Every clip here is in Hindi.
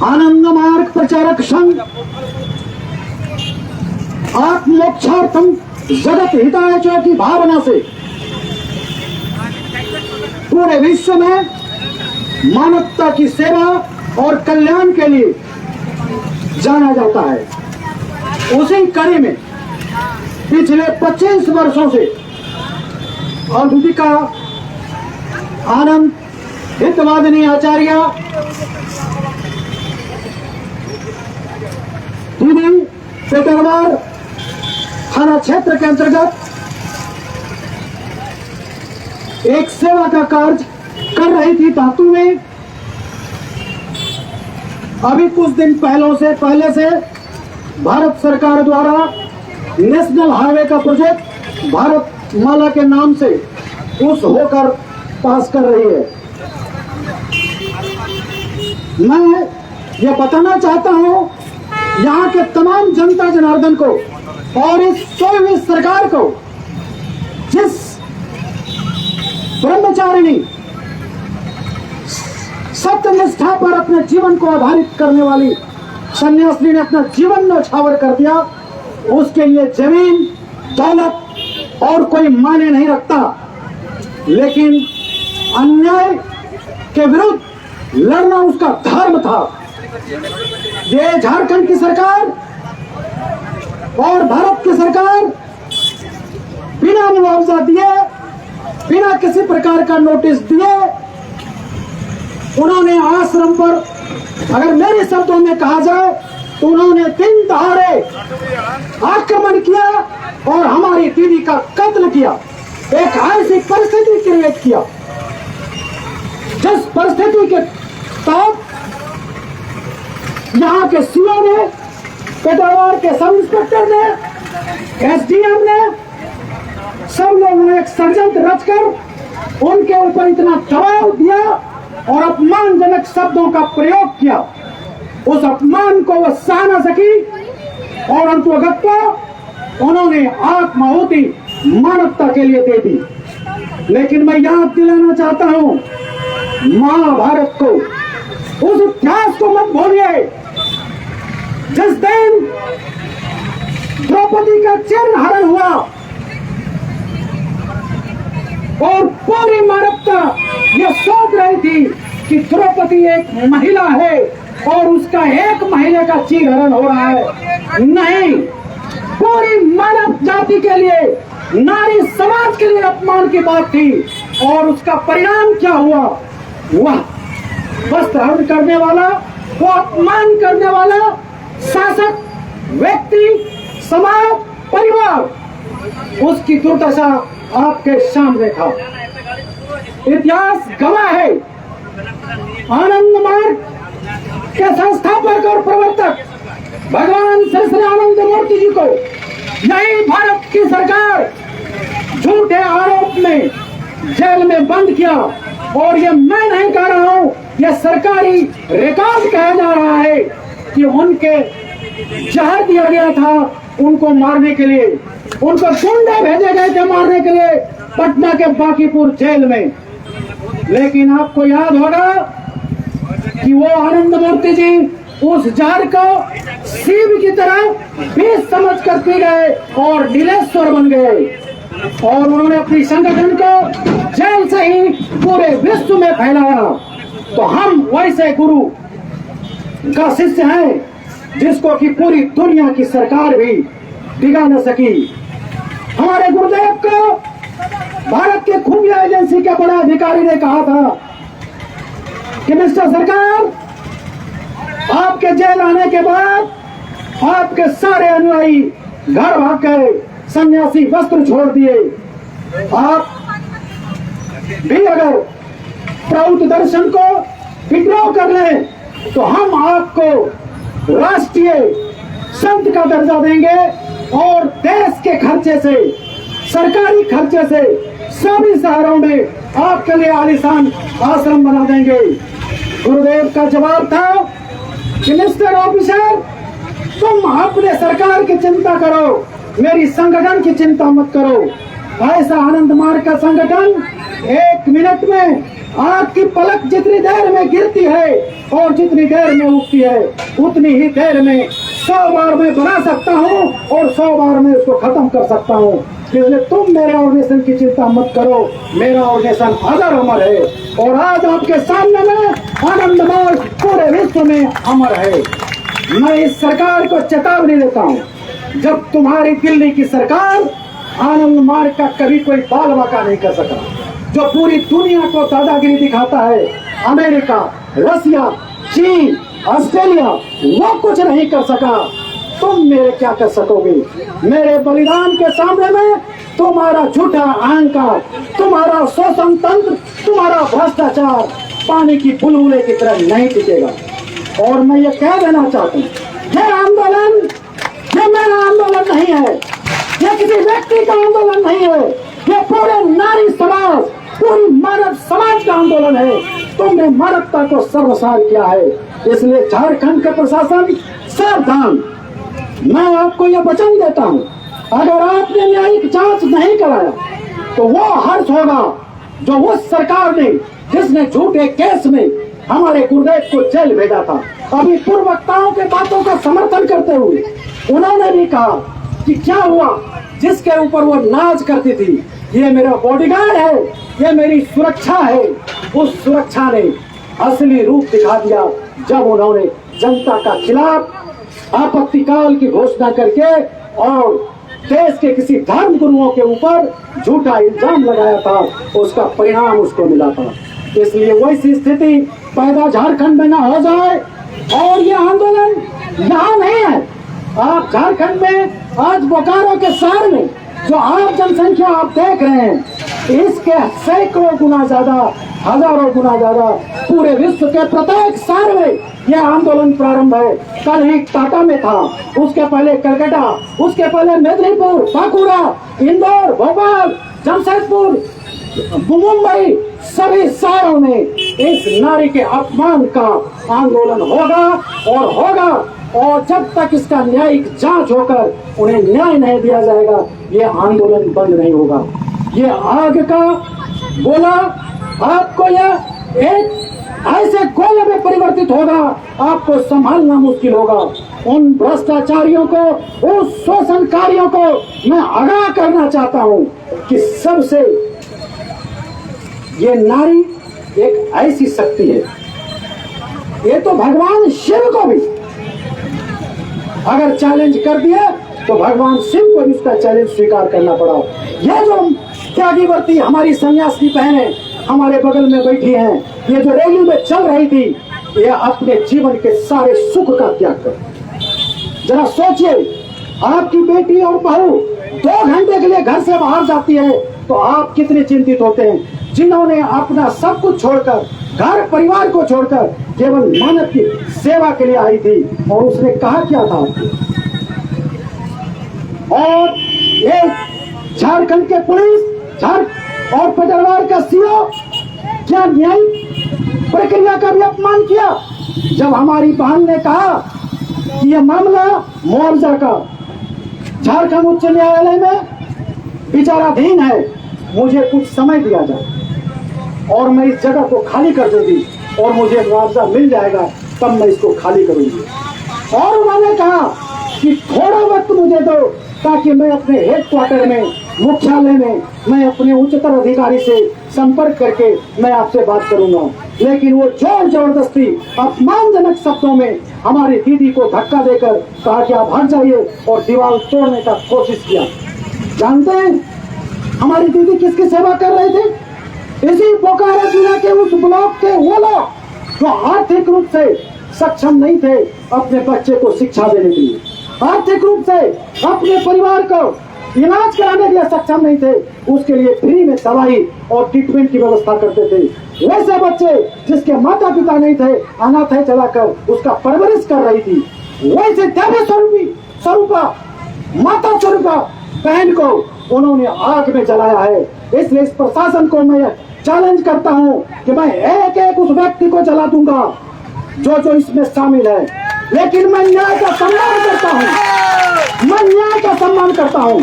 आनंद मार्ग प्रचारक संघ आत्मोक्षार्थम जगत हिताय च की भावना से पूरे विश्व में मानवता की सेवा और कल्याण के लिए जाना जाता है। उसी कड़ी में पिछले 25 वर्षों से अद्भुतिका आनंद हितवादिनी आचार्य दीदी पेटरवार थाना क्षेत्र के अंतर्गत एक सेवा का कार्य कर रही थी धातु में। अभी कुछ दिन पहले से भारत सरकार द्वारा नेशनल हाईवे का प्रोजेक्ट भारत माला के नाम से उस होकर पास कर रही है। मैं ये बताना चाहता हूं यहाँ के तमाम जनता जनार्दन को और इस सोई सरकार को, जिस ब्रह्मचारिणी सत्य निष्ठा पर अपने जीवन को आधारित करने वाली सन्यासिनी ने अपना जीवन न्यौछावर कर दिया, उसके लिए जमीन दौलत और कोई मायने नहीं रखता। लेकिन अन्याय के विरुद्ध लड़ना उसका धर्म था। ये झारखंड की सरकार और भारत की सरकार बिना मुआवजा दिए, बिना किसी प्रकार का नोटिस दिए, उन्होंने आश्रम पर, अगर मेरे शब्दों में कहा जाए तो उन्होंने दिन दहाड़े आक्रमण किया और हमारी दीदी का कत्ल किया। एक ऐसी परिस्थिति क्रिएट किया जिस परिस्थिति के तहत यहाँ के सीओ ने, पेटरवार के सब इंस्पेक्टर ने, एसडीएम ने, सब लोगों ने एक षड्यंत्र रचकर उनके ऊपर इतना दबाव दिया और अपमानजनक शब्दों का प्रयोग किया। उस अपमान को वह सह न सकी और अंततः उन्होंने आत्माहुति मानवता के लिए दे दी। लेकिन मैं याद दिलाना चाहता हूं महाभारत को, उस इतिहास को मत भूलिए जिस दिन द्रौपदी का चिन्ह हरण हुआ और पूरी मानवता ये सोच रही थी कि द्रौपदी एक महिला है और उसका एक महीने का चीर हरण हो रहा है। नहीं, पूरी मानव जाति के लिए, नारी समाज के लिए अपमान की बात थी। और उसका परिणाम क्या हुआ? वह वस्त्र हरण करने वाला, वो अपमान करने वाला शासक, व्यक्ति, समाज, परिवार, उसकी दुर्दशा आपके सामने था। इतिहास गवाह है। आनंद मार्ग के संस्थापक और प्रवर्तक भगवान श्री आनंद मूर्ति जी को यही भारत की सरकार झूठे आरोप में जेल में बंद किया। और ये मैं नहीं कह रहा हूं, यह सरकारी रिकॉर्ड कहा जा रहा है कि उनके जहर दिया गया था उनको मारने के लिए, उनको गुंडे भेजे गए थे मारने के लिए पटना के बांकीपुर जेल में। लेकिन आपको याद होगा कि वो आनंद मूर्ति जी उस जहर को शिव की तरह विष समझकर पी गए और नीलेश्वर बन गए। और उन्होंने अपनी संगठन को जेल से ही पूरे विश्व में फैलाया। तो हम वैसे गुरु का शिष्य हैं जिसको कि पूरी दुनिया की सरकार भी डिगा न सकी। हमारे गुरुदेव को भारत के खुफिया एजेंसी के बड़ा अधिकारी ने कहा था कि मिस्टर सरकार, आपके जेल आने के बाद आपके सारे अनुयायी घर भाग गए, सन्यासी वस्त्र छोड़ दिए। आप भी अगर प्रौत दर्शन को विद्रोह कर लें तो हम आपको राष्ट्रीय संत का दर्जा देंगे और देश के खर्चे से, सरकारी खर्चे से सभी शहरों में आपके लिए आलीशान आश्रम बना देंगे। गुरुदेव का जवाब था कि मिस्टर ऑफिसर, तुम अपने सरकार की चिंता करो, मेरी संगठन की चिंता मत करो। ऐसा आनंद मार्ग का संगठन 1 मिनट में आग की पलक जितनी देर में गिरती है और जितनी देर में उठती है, उतनी ही देर में 100 बार मैं बना सकता हूँ और 100 बार मैं उसको खत्म कर सकता हूँ। इसलिए तुम मेरे ऑर्गेनाइजेशन की चिंता मत करो, मेरा ऑर्गेनाइजेशन अजर अमर है और आज आपके सामने में आनंदमय पूरे विश्व में अमर है। मैं इस सरकार को चेतावनी देता हूँ, जब तुम्हारी दिल्ली की सरकार आनंद मार्ग का कभी कोई बाल बाका नहीं कर सका, जो पूरी दुनिया को दादागिरी दिखाता है, अमेरिका, रसिया, चीन, ऑस्ट्रेलिया, वो कुछ नहीं कर सका, तुम मेरे क्या कर सकोगे? मेरे बलिदान के सामने में तुम्हारा झूठा अहंकार, तुम्हारा शोषण तंत्र, तुम्हारा भ्रष्टाचार पानी की बुलबुले की तरह नहीं टिकेगा। और मैं ये कह देना चाहता हूँ, ये आंदोलन ये मेरा आंदोलन नहीं है, ये किसी व्यक्ति का आंदोलन नहीं है, ये पूरे नारी समाज, पूरी मानव समाज का आंदोलन है। तुमने मानवता को सर्वसार किया है, इसलिए झारखंड का प्रशासन सावधान। मैं आपको यह वचन देता हूँ, अगर आपने न्यायिक जांच नहीं कराया तो वो हर्ष होगा जो उस सरकार ने जिसने झूठे केस में हमारे गुरुदेव को जेल भेजा था। अभी पूर्व वक्ताओं के बातों का समर्थन करते हुए उन्होंने भी कहा कि क्या हुआ जिसके ऊपर वो नाज करती थी, ये मेरा बॉडीगार्ड है, ये मेरी सुरक्षा है। उस सुरक्षा ने असली रूप दिखा दिया जब उन्होंने जनता का खिलाफ आपत्तिकाल की घोषणा करके और देश के किसी धर्म गुरुओं के ऊपर झूठा इल्जाम लगाया था, उसका परिणाम उसको मिला था। इसलिए वैसी स्थिति पैदा झारखंड में न हो जाए। और ये आंदोलन यहाँ नहीं है, आप झारखंड में आज बोकारो के शहर में जो आम जनसंख्या आप देख रहे हैं, इसके सैकड़ों गुना ज्यादा, हजारों गुना ज्यादा पूरे विश्व के प्रत्येक शहर में यह आंदोलन प्रारंभ है। कल ही टाटा में था, उसके पहले कलकत्ता, उसके पहले मेदिनीपुर, बांकुड़ा, इंदौर, भोपाल, जमशेदपुर, मुंबई, सभी शहरों में इस नारी के अपमान का आंदोलन होगा और होगा। और जब तक इसका न्यायिक जांच होकर उन्हें न्याय नहीं दिया जाएगा, ये आंदोलन बंद नहीं होगा। ये आग का गोला आपको यह एक ऐसे गोले में परिवर्तित होगा, आपको संभालना मुश्किल होगा। उन भ्रष्टाचारियों को, उन शोषणकारियों को मैं आगाह करना चाहता हूं कि सबसे ये नारी एक ऐसी शक्ति है, ये तो भगवान शिव को भी अगर चैलेंज कर दिया तो भगवान शिव को भी उसका चैलेंज स्वीकार करना पड़ा। ये जो त्यागीवर्ती हमारी सन्यासी बहनें हमारे बगल में बैठी हैं, ये जो रैली में चल रही थी, ये अपने जीवन के सारे सुख का त्याग कर। जरा सोचिए, आपकी बेटी और बहू 2 घंटे के लिए घर से बाहर जाती है तो आप कितने चिंतित होते हैं। जिन्होंने अपना सब कुछ छोड़कर, घर परिवार को छोड़कर केवल मानव की सेवा के लिए आई थी, और उसने कहा क्या था। और ये झारखंड के पुलिस और पेटरवार का सीओ क्या न्यायिक प्रक्रिया का भी अपमान किया। जब हमारी बहन ने कहा कि यह मामला मुआवजा का झारखंड उच्च न्यायालय में विचाराधीन है, मुझे कुछ समय दिया जाए और मैं इस जगह को खाली कर दूंगी और मुझे मुआवजा मिल जाएगा, तब मैं इसको खाली करूंगी। और उन्होंने कहा कि थोड़ा वक्त मुझे दो ताकि मैं अपने हेडक्वार्टर में, मुख्यालय में, मैं अपने उच्चतर अधिकारी से संपर्क करके मैं आपसे बात करूंगा। लेकिन वो जोर जबरदस्ती अपमानजनक शब्दों में हमारी दीदी को धक्का देकर कहा कि आप हट जाइए और दीवार तोड़ने का कोशिश किया। जानते हैं हमारी दीदी किसकी सेवा कर रहे थे? इसी बोकारो जिला के उस ब्लॉक के वो लोग जो आर्थिक रूप से सक्षम नहीं थे अपने बच्चे को शिक्षा देने के लिए, आर्थिक रूप से अपने परिवार को इलाज कराने के लिए सक्षम नहीं थे, उसके लिए फ्री में दवाई और ट्रीटमेंट की व्यवस्था करते थे। वैसे बच्चे जिसके माता पिता नहीं थे, अनाथ चलाकर उसका परवरिश कर रही थी, वैसे देवी स्वरूपा, माता स्वरूपा बहन को उन्होंने आग में जलाया है। इसलिए इस प्रशासन को मैं चैलेंज करता हूं कि मैं एक एक उस व्यक्ति को जला दूंगा जो इसमें शामिल है। लेकिन मैं न्याय का सम्मान करता हूं, मैं न्याय का सम्मान करता हूं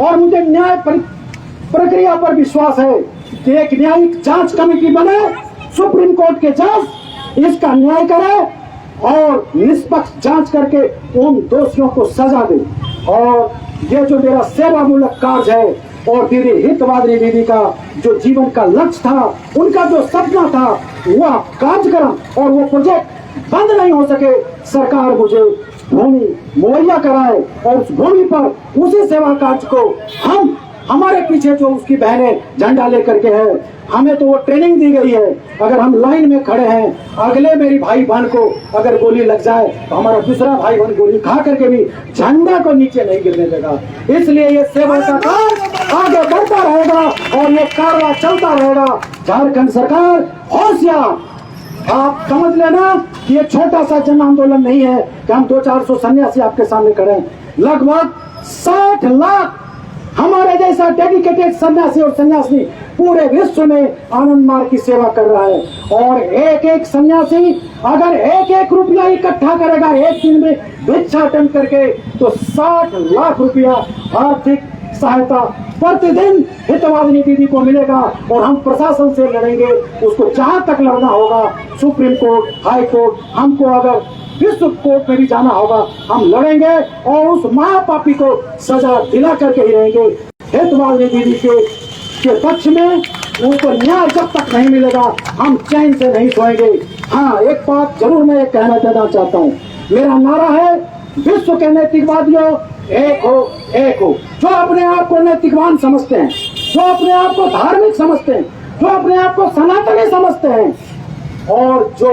और मुझे न्याय प्रक्रिया पर विश्वास है एक न्यायिक जांच कमेटी बने, सुप्रीम कोर्ट के जज इसका न्याय करे और निष्पक्ष जांच करके उन दोषियों को सजा दे। और ये जो मेरा सेवामूलक कार्य है और दीदी हितवादी दीदी का जो जीवन का लक्ष्य था, उनका जो सपना था, वह कार्यक्रम और वो प्रोजेक्ट बंद नहीं हो सके। सरकार मुझे भूमि मुहैया कराए और उस भूमि पर उसी सेवा कार्य को हमारे पीछे जो उसकी बहनें झंडा लेकर के है, हमें तो वो ट्रेनिंग दी गई है। अगर हम लाइन में खड़े हैं, अगले मेरी भाई बहन को अगर गोली लग जाए तो हमारा दूसरा भाई बहन गोली खा करके भी झंडा को नीचे नहीं गिरने देगा। इसलिए ये सेवा का कार्य आगे बढ़ता रहेगा और ये कार्रवाई चलता रहेगा। झारखंड सरकार होशियार, आप समझ लेना कि ये छोटा सा जन आंदोलन नहीं है कि हम 200-400 सन्यासी आपके सामने खड़े हैं। लगभग 60 लाख हमारे जैसा डेडिकेटेड सन्यासी और सन्यासी पूरे विश्व में आनंद मार्ग की सेवा कर रहा है। और एक एक सन्यासी अगर 1-1 रुपया इकट्ठा करेगा एक दिन में भिक्षाटन करके, तो 60 लाख रुपया आर्थिक सहायता प्रतिदिन हितवादी दीदी को मिलेगा। और हम प्रशासन से लड़ेंगे, उसको जहां तक लड़ना होगा, सुप्रीम कोर्ट, हाई कोर्ट, हमको अगर विश्व कोर्ट में भी जाना होगा, हम लड़ेंगे और उस महापापी को सजा दिला करके ही रहेंगे। हितवादी दीदी के पक्ष में उनको न्याय जब तक नहीं मिलेगा, हम चैन से नहीं सोएंगे। हाँ, एक बात जरूर मैं कहना चाहता हूँ, मेरा नारा है, विश्व के नैतिकवादियों एक हो, एक हो। जो अपने आप को नैतिकवान समझते हैं, जो अपने आप को धार्मिक समझते हैं, जो अपने आप को सनातनी समझते हैं और जो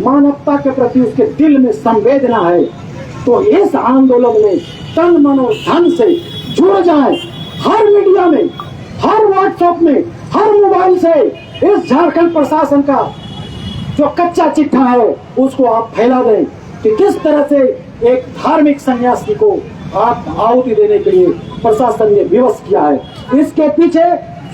मानवता के प्रति उसके दिल में संवेदना है, तो इस आंदोलन में तन मन और धन से जुड़ जाए। हर मीडिया में, हर व्हाट्सएप में, हर मोबाइल से इस झारखंड प्रशासन का जो कच्चा चिट्ठा है उसको आप फैला दें कि किस तरह से एक धार्मिक सन्यासी को आप आहुति देने के लिए प्रशासन ने विवश किया है। इसके पीछे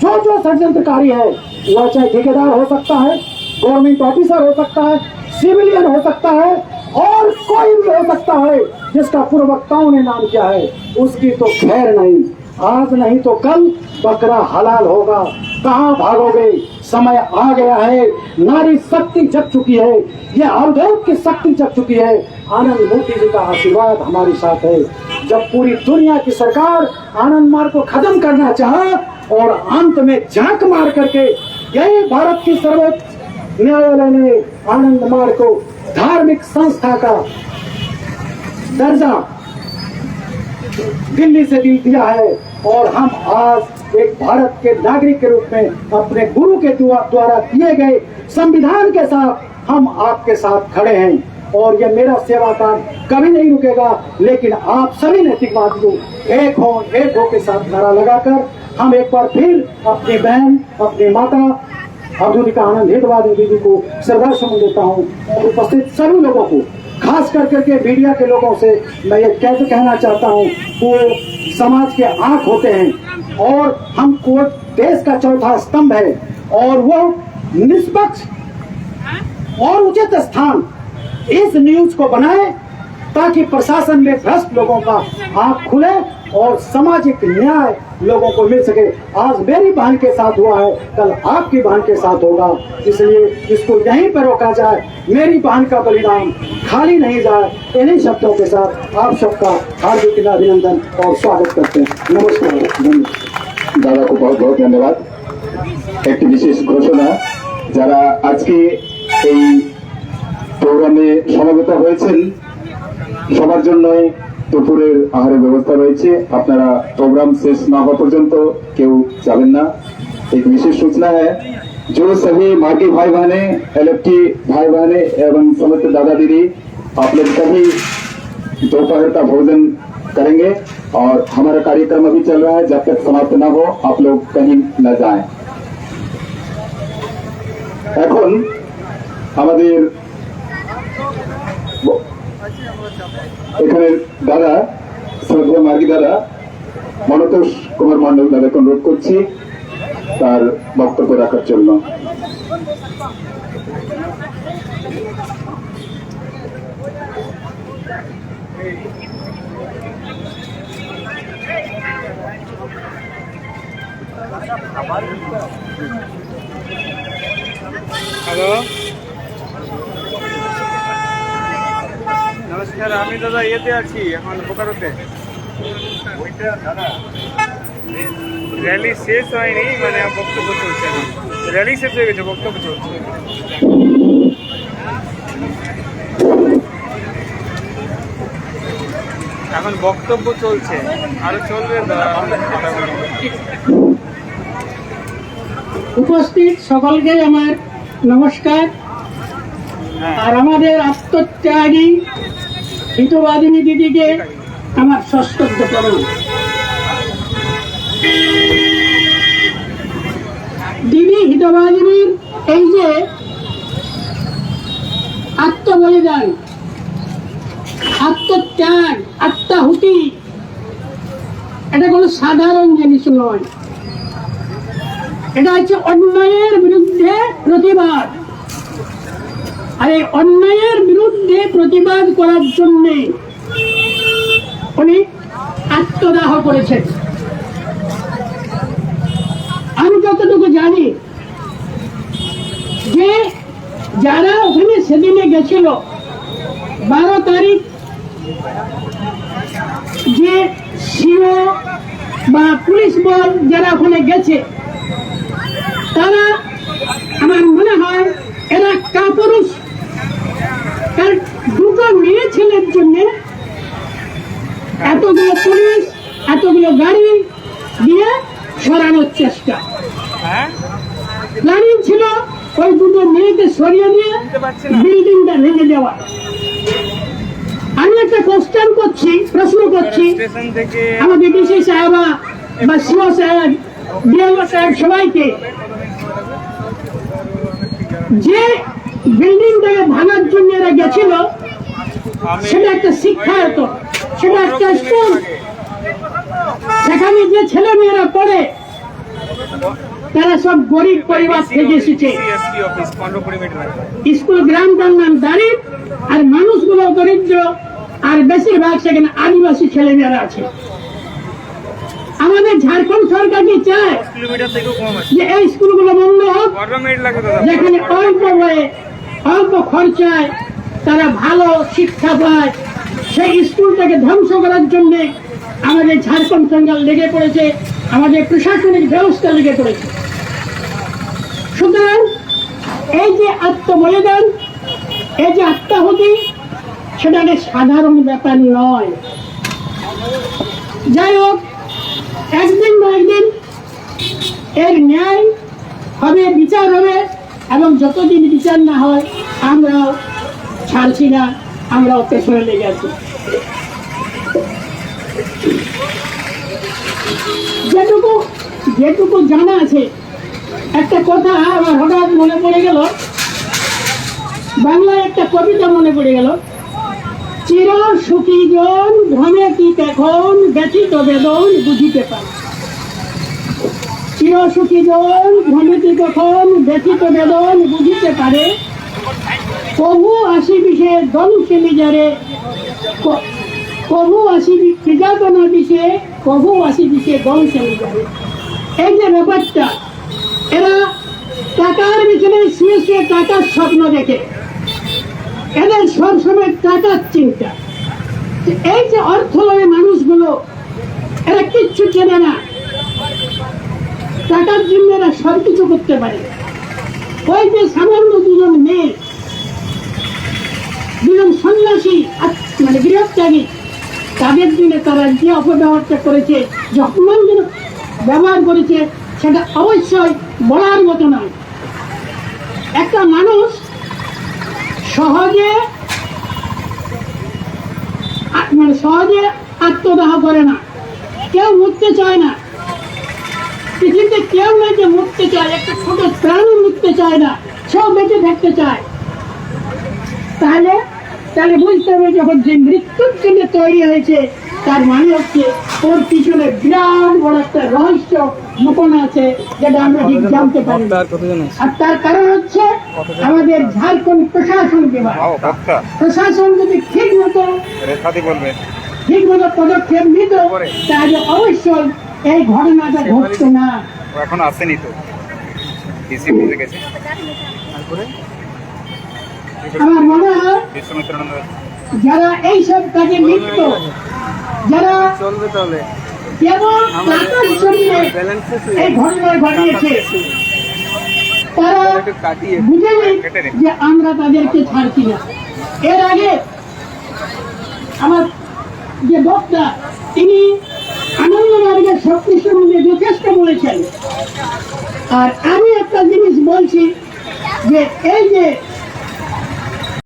जो जो षड्यंत्रकारी है, वह चाहे ठेकेदार हो सकता है, गवर्नमेंट ऑफिसर हो सकता है, सिविलियन हो सकता है और कोई भी हो सकता है जिसका पूर्ववक्ताओं ने नाम किया है, उसकी तो खैर नहीं। आज नहीं तो कल बकरा हलाल होगा। कहाँ भागोगे, समय आ गया है। नारी शक्ति जग चुकी है, यह अवधेव की शक्ति जग चुकी है। आनंद मूर्ति जी का आशीर्वाद हमारे साथ है। जब पूरी दुनिया की सरकार आनंद मार्ग को खत्म करना चाहा और अंत में झांक मार करके यही भारत की सर्वोच्च न्यायालय ने आनंद मार्ग को धार्मिक संस्था का दर्जा दिल्ली से दिया है। और हम आज एक भारत के नागरिक के रूप में अपने गुरु के द्वारा दिए गए संविधान के साथ हम आपके साथ खड़े हैं। और ये मेरा सेवा कार्य कभी नहीं रुकेगा। लेकिन आप सभी नैतिकवादियों एक हो के साथ नारा लगाकर हम एक बार फिर अपनी बहन, अपनी माता अधूरिका आनंद हितवादी दीदी को श्रद्धासुमन देता हूँ। और उपस्थित सभी लोगों को, खास करके मीडिया के लोगों से मैं ये कैसे कहना चाहता हूँ, वो समाज के आंख होते हैं और हम कोर्ट देश का चौथा स्तंभ है और वो निष्पक्ष और उचित स्थान इस न्यूज को बनाए ताकि प्रशासन में भ्रष्ट लोगों का आंख खुले और सामाजिक न्याय लोगों को मिल सके। आज मेरी बहन के साथ हुआ है, कल आपकी बहन के साथ होगा। इसलिए इसको यहीं पर रोका जाए, मेरी बहन का बलिदान खाली नहीं जाए। इन्हीं शब्दों के साथ आप सबका हार्दिक अभिनंदन और स्वागत करते हैं। नमस्कार। दादा को बहुत बहुत धन्यवाद। एक विशेष घोषणा, যারা আজকে এই প্রোগ্রামে সমবেত হয়েছেন সবার জন্যই দুপুরের আহারের ব্যবস্থা রয়েছে। আপনারা প্রোগ্রাম শেষ না হওয়া পর্যন্ত কেউ যাবেন না। एक विशेष सूचना है, जो सभी मार्गी भाई बहने, एलएफटी भाई बहने एवं समस्त दादा दीदी, आप लोग सभी दोपहर का भोजन करेंगे और हमारा कार्यक्रम अभी चल रहा है। जब तक समाप्त ना हो आप लोग कहीं न जाएं। এখন আমাদের এখানে দাদা, শ্রদ্ধা মার্গী দাদা মনতোষ কুমার মন্ডল দাদাকে অনুরোধ করছি তার বক্তব্য রাখার জন্য। हमारे স্যার আমি দাদা ইয়েতে আছি এখন বোকারোতে। র্যালি শেষ হয়নি, মানে বক্তব্য চলছে এখন। র্যালি শেষ হয়ে গেছে, বক্তব্য চলছে। এখন বক্তব্য চলছে, আরো চলবে উপস্থিত সকলকে আমার নমস্কার। আর আমাদের আত্মত্যাগী হিতবাদিনী দিদিকে আমার সশ্রদ্ধ প্রণাম। দিদি হিতবাদিনীর এই যে আত্মবলিদান, আত্মত্যাগ, আত্মাহুতি, এটা কোনো সাধারণ জিনিস নয়। এটা হচ্ছে অন্যায়ের বিরুদ্ধে প্রতিবাদ। আর এই অন্যায়ের বিরুদ্ধে প্রতিবাদ করার জন্য উনি আত্মদাহ করেছেন। আমি যতটুকু জানি যে যারা ওখানে সেদিনে গেছিল 12 তারিখ, যে সিও বা পুলিশ বল যারা ওখানে গেছে, তারা আমার মনে হয় এরা কাপুরুষ। কারণ দুটো মেয়ে ছেলের জন্য এতগুলো পুলিশ, এতগুলো গাড়ি দিয়ে সরানোর চেষ্টা। প্ল্যানিং ছিল ওই দুটো মেয়েকে সরিয়ে দিয়ে বিল্ডিংটা ভেঙে দেওয়া। আমি একটা প্রশ্ন করছি আমাদের ডিসি সাহেবা বা সিও সাহেব, ডিএলও সাহেব, সবাইকে, যে বিল্ডিংটাকে ভাঙার জন্য এরা গেছিল সেটা একটা শিক্ষায়তন, সেটা একটা স্কুল। সেখানে যে ছেলে মেয়েরা পড়ে তারা সব গরিব পরিবার থেকে এসেছে। স্কুল গ্রামটার নাম দারিদ্র, আর মানুষগুলো দরিদ্র, আর বেশিরভাগ সেখানে আদিবাসী ছেলে মেয়েরা আছে। আমাদের ঝাড়খণ্ড সরকার কি চায় যে এই স্কুলগুলো বন্ধ হোক, যেখানে অল্প বয়ে অল্প খরচায় তারা ভালো শিক্ষা পায়? সেই স্কুলটাকে ধ্বংস করার জন্য আমাদের ঝাড়খণ্ড সরকার লেগে পড়েছে, আমাদের প্রশাসনিক ব্যবস্থা লেগে পড়েছে। সুতরাং এই যে আত্মবলিদান, এই যে আত্মাহুতি, সেটা একটা সাধারণ ব্যাপার নয়। যাই হোক, একদিন না একদিন এর ন্যায় হবে, বিচার হবে, এবং যতদিন বিচার না হয় আমরাও ছাড়ছি না, আমরাও পেছনে লেগে আছি। যেটুকু জানা আছে, একটা কথা আমার হঠাৎ মনে পড়ে গেল, বাংলায় একটা কবিতা মনে পড়ে গেল। চির সুখী জন ভ্রমে কি এখন ব্যথিত বেদন বুঝিতে পারে। চির সুখী জন ভ্রমে কি কখন ব্যথিত বেদন বুঝিতে পারে। কভু আসিবি সে দংশে নিজরে, কভু আসিবি বিজাতনা বিষে, কভু আসিবি সে দংশে নিজরে। এই যে ব্যাপারটা, এরা টাকার পিছনে শুয়ে শুয়ে টাকার স্বপ্ন দেখে, এদের সবসময় টাকার চিন্তা। এই যে অর্থলোভী মানুষগুলো, এরা কিচ্ছু চেনে না। টাকার জন্য এরা সবকিছু করতে পারে। ওই যে সামান্য দুজন মেয়ে, দুজন সন্ন্যাসী, মানে গৃহত্যাগী, তাদের দিনে তারা যে অপব্যবহারটা করেছে, যে অপমানজনক ব্যবহার করেছে, সেটা অবশ্যই বলার মতো নয়। একটা মানুষ সহজে আত্মদাহ করে না, কেউ মরতে চায় না। পৃথিবীতে কেউ নেই যে মরতে চায়, একটা ছোট প্রাণী মরতে চায় না, সেও বেঁচে থাকতে চায়। তাহলে বুঝতে হবে, যখন যে মৃত্যুর জন্য তৈরি হয়েছে, তার মানে হচ্ছে ওর পিছনে বিরাট বড় একটা রহস্য লুকোনো আছে, যেটা আমরা ঠিক জানতে পারি। আর তার কারণ হচ্ছে আমাদের ঝাড়খণ্ড প্রশাসন বিভাগ। প্রশাসন যদি ঠিক মতো পদক্ষেপ নিত, তাহলে অবশ্যই এই ঘটনাটা ঘটতো না। এখন আসেনি তো, আমার মনে হয় যারা এইসব কাজে লিপ্ত, যারা চলবে তাহলে কেবল টাকার জন্য এই ঘটনা ঘটিয়েছে, তারা একটু কাটিয়ে বুঝে নেই যে আমরা তাদেরকে ছাড়ছি না। এর আগে আমার যে বক্তা, তিনি আনন্দবাজারের শক্তি সম্বন্ধে যথেষ্ট বলেছেন। আর আমি একটা জিনিস বলছি যে এই যে